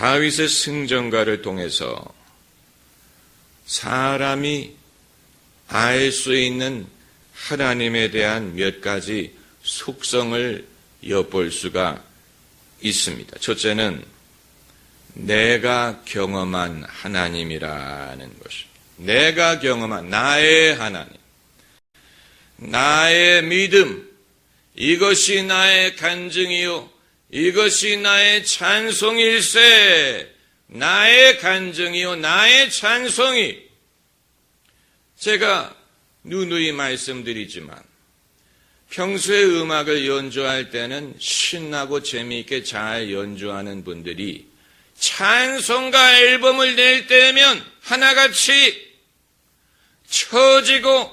다윗의 승전가를 통해서 사람이 알 수 있는 하나님에 대한 몇 가지 속성을 엿볼 수가 있습니다. 첫째는 내가 경험한 하나님이라는 것입니다. 내가 경험한 나의 하나님, 나의 믿음, 이것이 나의 간증이요, 이것이 나의 찬송일세, 나의 간증이요, 나의 찬송이. 제가 누누이 말씀드리지만 평소에 음악을 연주할 때는 신나고 재미있게 잘 연주하는 분들이 찬송가 앨범을 낼 때면 하나같이 처지고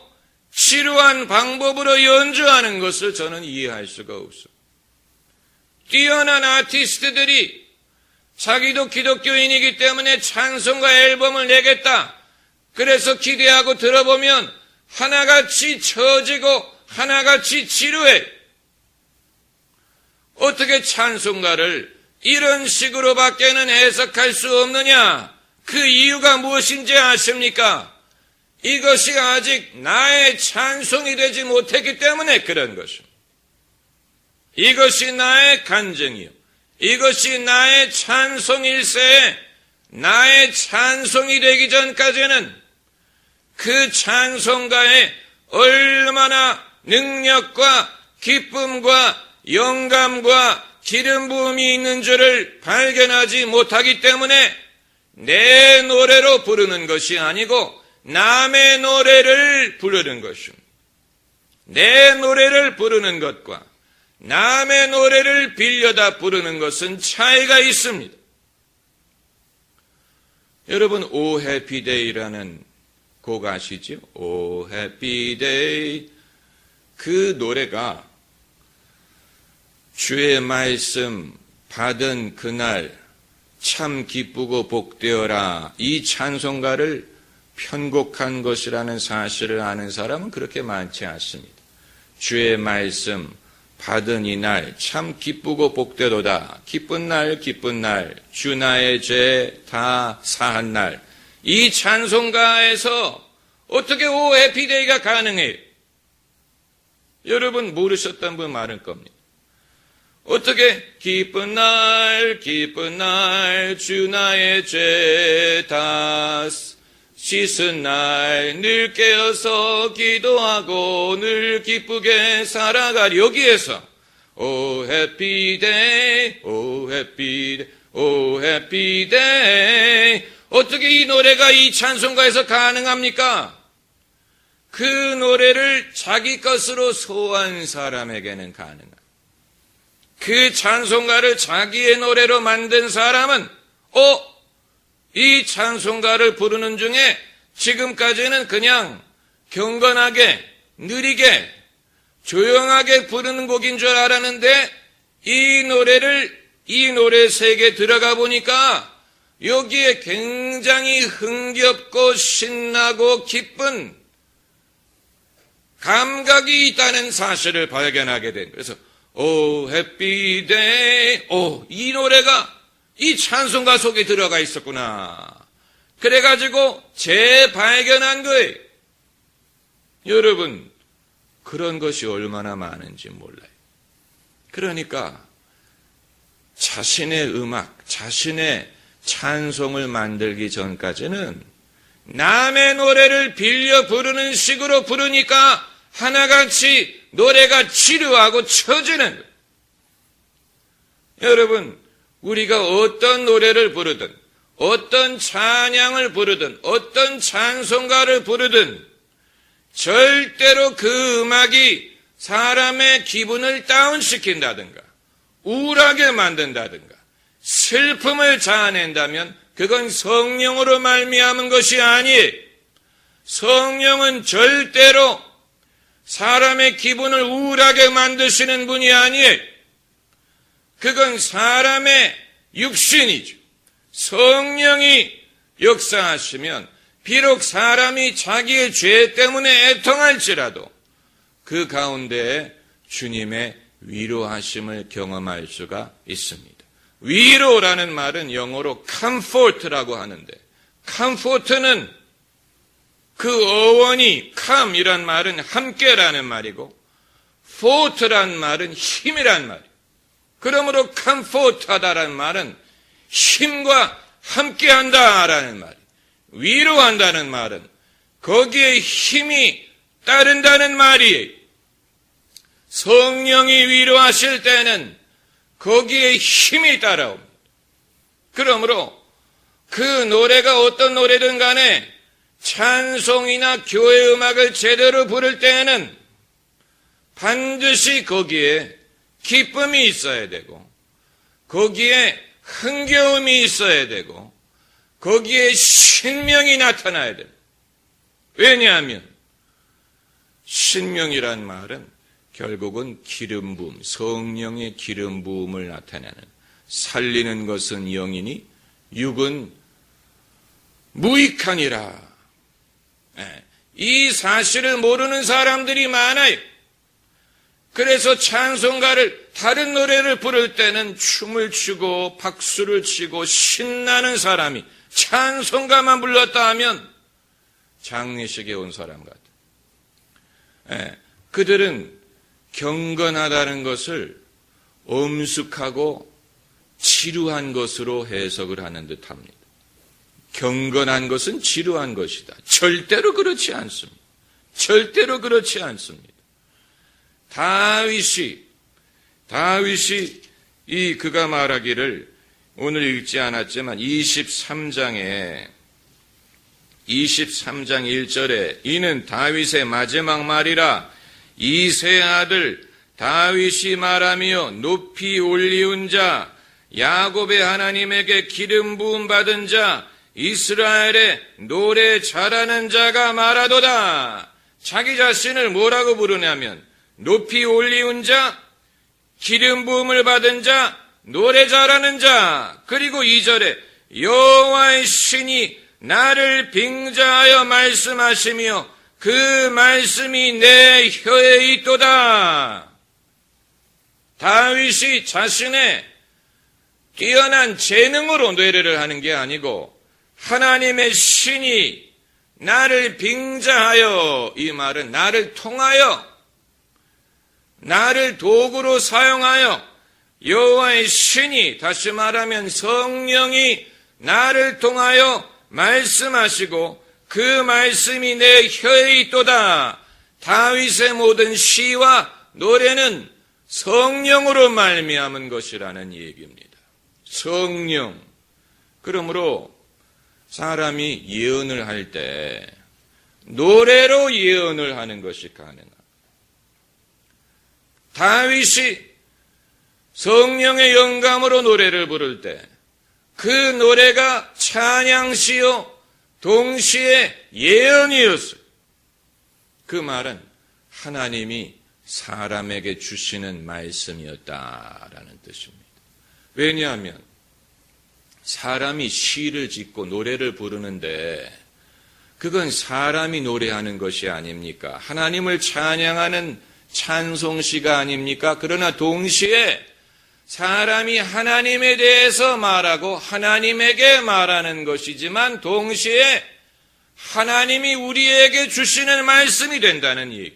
지루한 방법으로 연주하는 것을 저는 이해할 수가 없습니다. 뛰어난 아티스트들이 자기도 기독교인이기 때문에 찬송가 앨범을 내겠다. 그래서 기대하고 들어보면 하나같이 처지고 하나같이 지루해. 어떻게 찬송가를 이런 식으로밖에는 해석할 수 없느냐? 그 이유가 무엇인지 아십니까? 이것이 아직 나의 찬송이 되지 못했기 때문에 그런 것입니다. 이것이 나의 간증이요, 이것이 나의 찬송일세, 나의 찬송이 되기 전까지는 그 찬송가에 얼마나 능력과 기쁨과 영감과 기름 부음이 있는 줄을 발견하지 못하기 때문에 내 노래로 부르는 것이 아니고 남의 노래를 부르는 것입니다. 내 노래를 부르는 것과 남의 노래를 빌려다 부르는 것은 차이가 있습니다. 여러분, 오 해피데이라는 곡 아시죠? 오 해피데이. 그 노래가 주의 말씀 받은 그날 참 기쁘고 복되어라, 이 찬송가를 편곡한 것이라는 사실을 아는 사람은 그렇게 많지 않습니다. 주의 말씀 받은 이날 참 기쁘고 복되도다. 기쁜 날 기쁜 날, 주 나의 죄 다 사한 날. 이 찬송가에서 어떻게 오 해피데이가 가능해요? 여러분 모르셨던 분 많을 겁니다. 어떻게 기쁜 날 주 나의 죄 다 씻은 날 늘 깨어서 기도하고 늘 기쁘게 살아가리. 여기에서 오 해피데이 오 해피데이 오 해피데이, 어떻게 이 노래가 이 찬송가에서 가능합니까? 그 노래를 자기 것으로 소화한 사람에게는 가능합니다. 그 찬송가를 자기의 노래로 만든 사람은 이 찬송가를 부르는 중에 지금까지는 그냥 경건하게 느리게 조용하게 부르는 곡인 줄 알았는데 이 노래 세계에 들어가 보니까 여기에 굉장히 흥겹고 신나고 기쁜 감각이 있다는 사실을 발견하게 된. 그래서 오 해피데이, 이 노래가 이 찬송가 속에 들어가 있었구나. 그래가지고 재발견한 거예요. 여러분, 그런 것이 얼마나 많은지 몰라요. 그러니까 자신의 음악, 자신의 찬송을 만들기 전까지는 남의 노래를 빌려 부르는 식으로 부르니까 하나같이 노래가 지루하고 처지는 거예요. 여러분, 우리가 어떤 노래를 부르든 어떤 찬양을 부르든 어떤 찬송가를 부르든 절대로 그 음악이 사람의 기분을 다운시킨다든가 우울하게 만든다든가 슬픔을 자아낸다면 그건 성령으로 말미암은 것이 아니에요. 성령은 절대로 사람의 기분을 우울하게 만드시는 분이 아니에요. 그건 사람의 육신이죠. 성령이 역사하시면 비록 사람이 자기의 죄 때문에 애통할지라도 그 가운데에 주님의 위로하심을 경험할 수가 있습니다. 위로라는 말은 영어로 comfort라고 하는데, comfort는 그 어원이 come이란 말은 함께라는 말이고 fort란 말은 힘이란 말이에요. 그러므로 comfort하다라는 말은 힘과 함께한다라는 말이에요. 위로한다는 말은 거기에 힘이 따른다는 말이에요. 성령이 위로하실 때는 거기에 힘이 따라옵니다. 그러므로 그 노래가 어떤 노래든 간에 찬송이나 교회 음악을 제대로 부를 때에는 반드시 거기에 기쁨이 있어야 되고, 거기에 흥겨움이 있어야 되고, 거기에 신명이 나타나야 됩니다. 왜냐하면 신명이란 말은 결국은 기름 부음, 성령의 기름 부음을 나타내는, 살리는 것은 영이니 육은 무익하니라. 이 사실을 모르는 사람들이 많아요. 그래서 찬송가를, 다른 노래를 부를 때는 춤을 추고 박수를 치고 신나는 사람이 찬송가만 불렀다 하면 장례식에 온 사람 같아요. 그들은 경건하다는 것을 엄숙하고 지루한 것으로 해석을 하는 듯합니다. 경건한 것은 지루한 것이다. 절대로 그렇지 않습니다. 절대로 그렇지 않습니다. 다윗이 그가 말하기를 오늘 읽지 않았지만 23장 1절에 이는 다윗의 마지막 말이라 이새의 아들 다윗이 말하며 높이 올리운 자 야곱의 하나님에게 기름 부음 받은 자 이스라엘의 노래 잘하는 자가 말하도다. 자기 자신을 뭐라고 부르냐면 높이 올리운 자, 기름 부음을 받은 자, 노래 잘하는 자, 그리고 2절에 여호와의 신이 나를 빙자하여 말씀하시며 그 말씀이 내 혀에 있도다. 다윗이 자신의 뛰어난 재능으로 노래를 하는 게 아니고 하나님의 신이 나를 빙자하여, 이 말은 나를 통하여, 나를 도구로 사용하여 여호와의 신이, 다시 말하면 성령이 나를 통하여 말씀하시고 그 말씀이 내 혀에 있도다. 다윗의 모든 시와 노래는 성령으로 말미암은 것이라는 얘기입니다. 성령. 그러므로 사람이 예언을 할 때 노래로 예언을 하는 것이 가능합니다. 다윗이 성령의 영감으로 노래를 부를 때 그 노래가 찬양시요 동시에 예언이었어요. 그 말은 하나님이 사람에게 주시는 말씀이었다라는 뜻입니다. 왜냐하면 사람이 시를 짓고 노래를 부르는데 그건 사람이 노래하는 것이 아닙니까? 하나님을 찬양하는 찬송시가 아닙니까? 그러나 동시에 사람이 하나님에 대해서 말하고 하나님에게 말하는 것이지만 동시에 하나님이 우리에게 주시는 말씀이 된다는 얘기.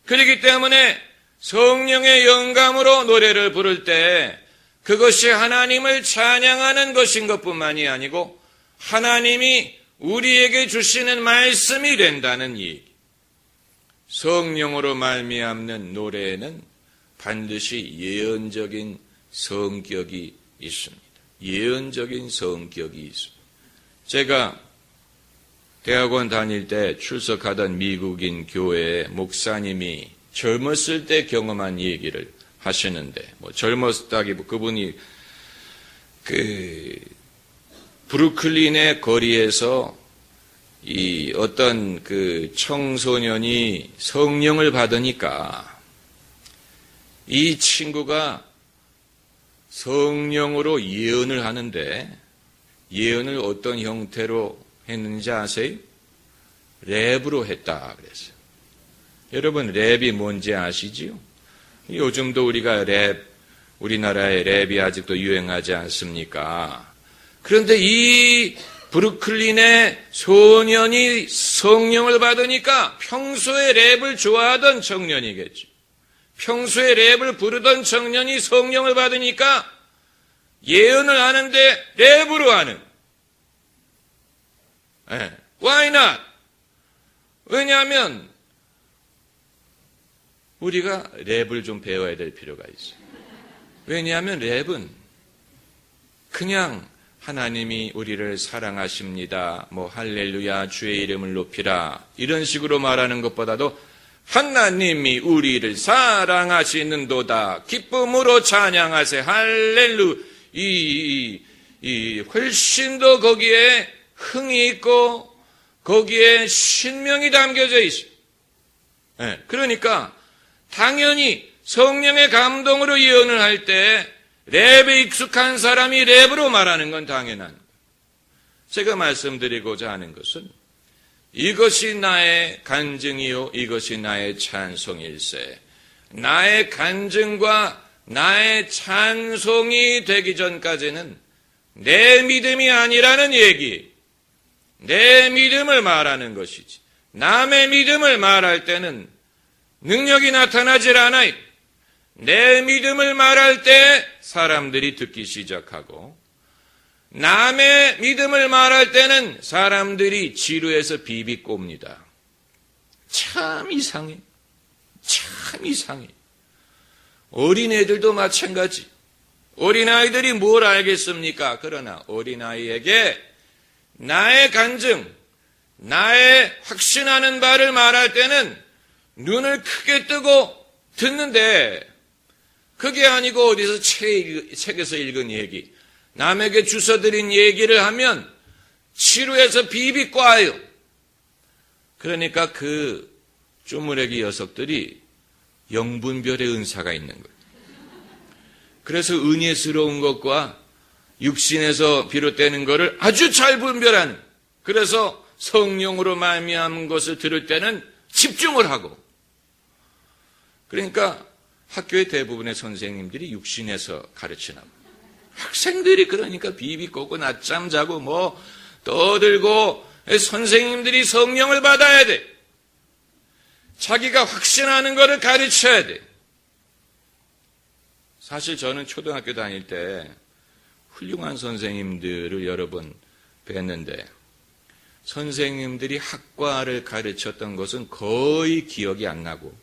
그렇기 때문에 성령의 영감으로 노래를 부를 때 그것이 하나님을 찬양하는 것인 것뿐만이 아니고 하나님이 우리에게 주시는 말씀이 된다는 얘기. 성령으로 말미암는 노래에는 반드시 예언적인 성격이 있습니다. 예언적인 성격이 있습니다. 제가 대학원 다닐 때 출석하던 미국인 교회의 목사님이 젊었을 때 경험한 얘기를 하시는데, 젊었다기보다 그분이 브루클린의 거리에서 이 어떤 청소년이 성령을 받으니까 이 친구가 성령으로 예언을 하는데 예언을 어떤 형태로 했는지 아세요? 랩으로 했다 그랬어요. 여러분 랩이 뭔지 아시지요? 요즘도 우리가 랩 우리나라의 랩이 아직도 유행하지 않습니까? 그런데 이 브루클린의 소년이 성령을 받으니까 평소에 랩을 좋아하던 청년이겠죠. 평소에 랩을 부르던 청년이 성령을 받으니까 예언을 하는데 랩으로 하는. Why not? 왜냐하면 우리가 랩을 좀 배워야 될 필요가 있어요. 왜냐하면 랩은 그냥 하나님이 우리를 사랑하십니다. 뭐 할렐루야 주의 이름을 높이라 이런 식으로 말하는 것보다도 하나님이 우리를 사랑하시는도다. 기쁨으로 찬양하세. 할렐루. 훨씬 더 거기에 흥이 있고 거기에 신명이 담겨져 있어요. 그러니까 당연히 성령의 감동으로 예언을 할 때 랩에 익숙한 사람이 랩으로 말하는 건 당연한 거예요. 제가 말씀드리고자 하는 것은 이것이 나의 간증이요 이것이 나의 찬송일세. 나의 간증과 나의 찬송이 되기 전까지는 내 믿음이 아니라는 얘기. 내 믿음을 말하는 것이지. 남의 믿음을 말할 때는 능력이 나타나질 않아요. 내 믿음을 말할 때 사람들이 듣기 시작하고 남의 믿음을 말할 때는 사람들이 지루해서 비비꼽니다. 참 이상해. 참 이상해. 어린애들도 마찬가지. 어린아이들이 뭘 알겠습니까? 그러나 어린아이에게 나의 간증, 나의 확신하는 바를 말할 때는 눈을 크게 뜨고 듣는데 그게 아니고 어디서 책에서 읽은 얘기, 남에게 주워드린 얘기를 하면 지루해서 비비꼬아요. 그러니까 그 쪼무레기 녀석들이 영분별의 은사가 있는 거예요. 그래서 은혜스러운 것과 육신에서 비롯되는 것을 아주 잘 분별하는. 그래서 성령으로 말미암은 것을 들을 때는 집중을 하고. 그러니까 학교의 대부분의 선생님들이 육신에서 가르치나. 학생들이 그러니까 비비꼬고 낮잠 자고 뭐 떠들고 선생님들이 성령을 받아야 돼. 자기가 확신하는 것을 가르쳐야 돼. 사실 저는 초등학교 다닐 때 훌륭한 선생님들을 여러 번 뵀는데 선생님들이 학과를 가르쳤던 것은 거의 기억이 안 나고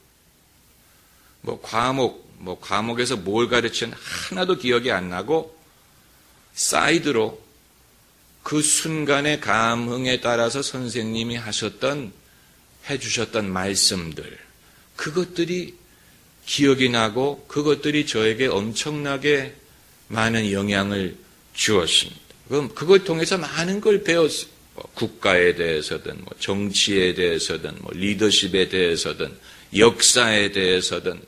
과목에서 뭘 가르치는 하나도 기억이 안 나고 사이드로 그 순간의 감흥에 따라서 선생님이 해주셨던 말씀들, 그것들이 기억이 나고 그것들이 저에게 엄청나게 많은 영향을 주었습니다. 그걸 통해서 많은 걸 배웠어요. 국가에 대해서든, 정치에 대해서든, 리더십에 대해서든, 역사에 대해서든,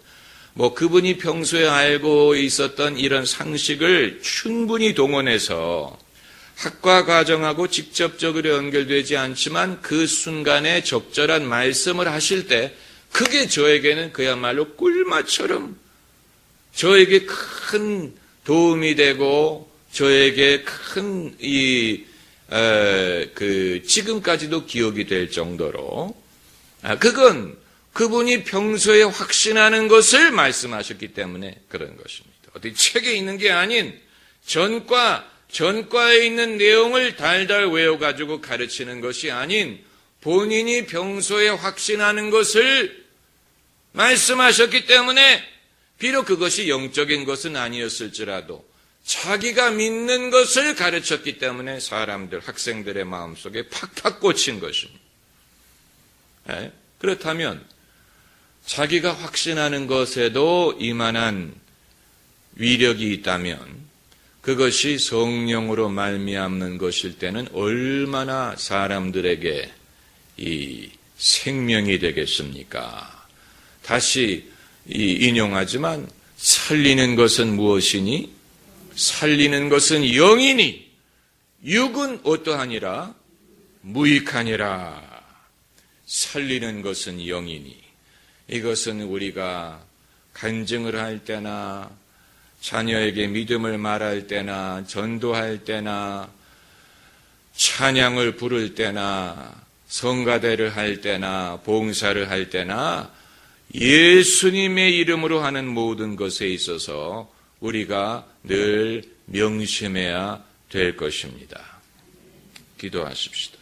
그분이 평소에 알고 있었던 이런 상식을 충분히 동원해서 학과 과정하고 직접적으로 연결되지 않지만 그 순간에 적절한 말씀을 하실 때 그게 저에게는 그야말로 꿀맛처럼 저에게 큰 도움이 되고 저에게 큰 지금까지도 기억이 될 정도로 그건 그분이 평소에 확신하는 것을 말씀하셨기 때문에 그런 것입니다. 어디 책에 있는 게 아닌 전과에 있는 내용을 달달 외워가지고 가르치는 것이 아닌 본인이 평소에 확신하는 것을 말씀하셨기 때문에 비록 그것이 영적인 것은 아니었을지라도 자기가 믿는 것을 가르쳤기 때문에 학생들의 마음속에 팍팍 꽂힌 것입니다. 그렇다면 자기가 확신하는 것에도 이만한 위력이 있다면 그것이 성령으로 말미암는 것일 때는 얼마나 사람들에게 이 생명이 되겠습니까? 다시 인용하지만 살리는 것은 무엇이니? 살리는 것은 영이니 육은 어떠하니라? 무익하니라. 살리는 것은 영이니. 이것은 우리가 간증을 할 때나 자녀에게 믿음을 말할 때나 전도할 때나 찬양을 부를 때나 성가대를 할 때나 봉사를 할 때나 예수님의 이름으로 하는 모든 것에 있어서 우리가 늘 명심해야 될 것입니다. 기도하십시다.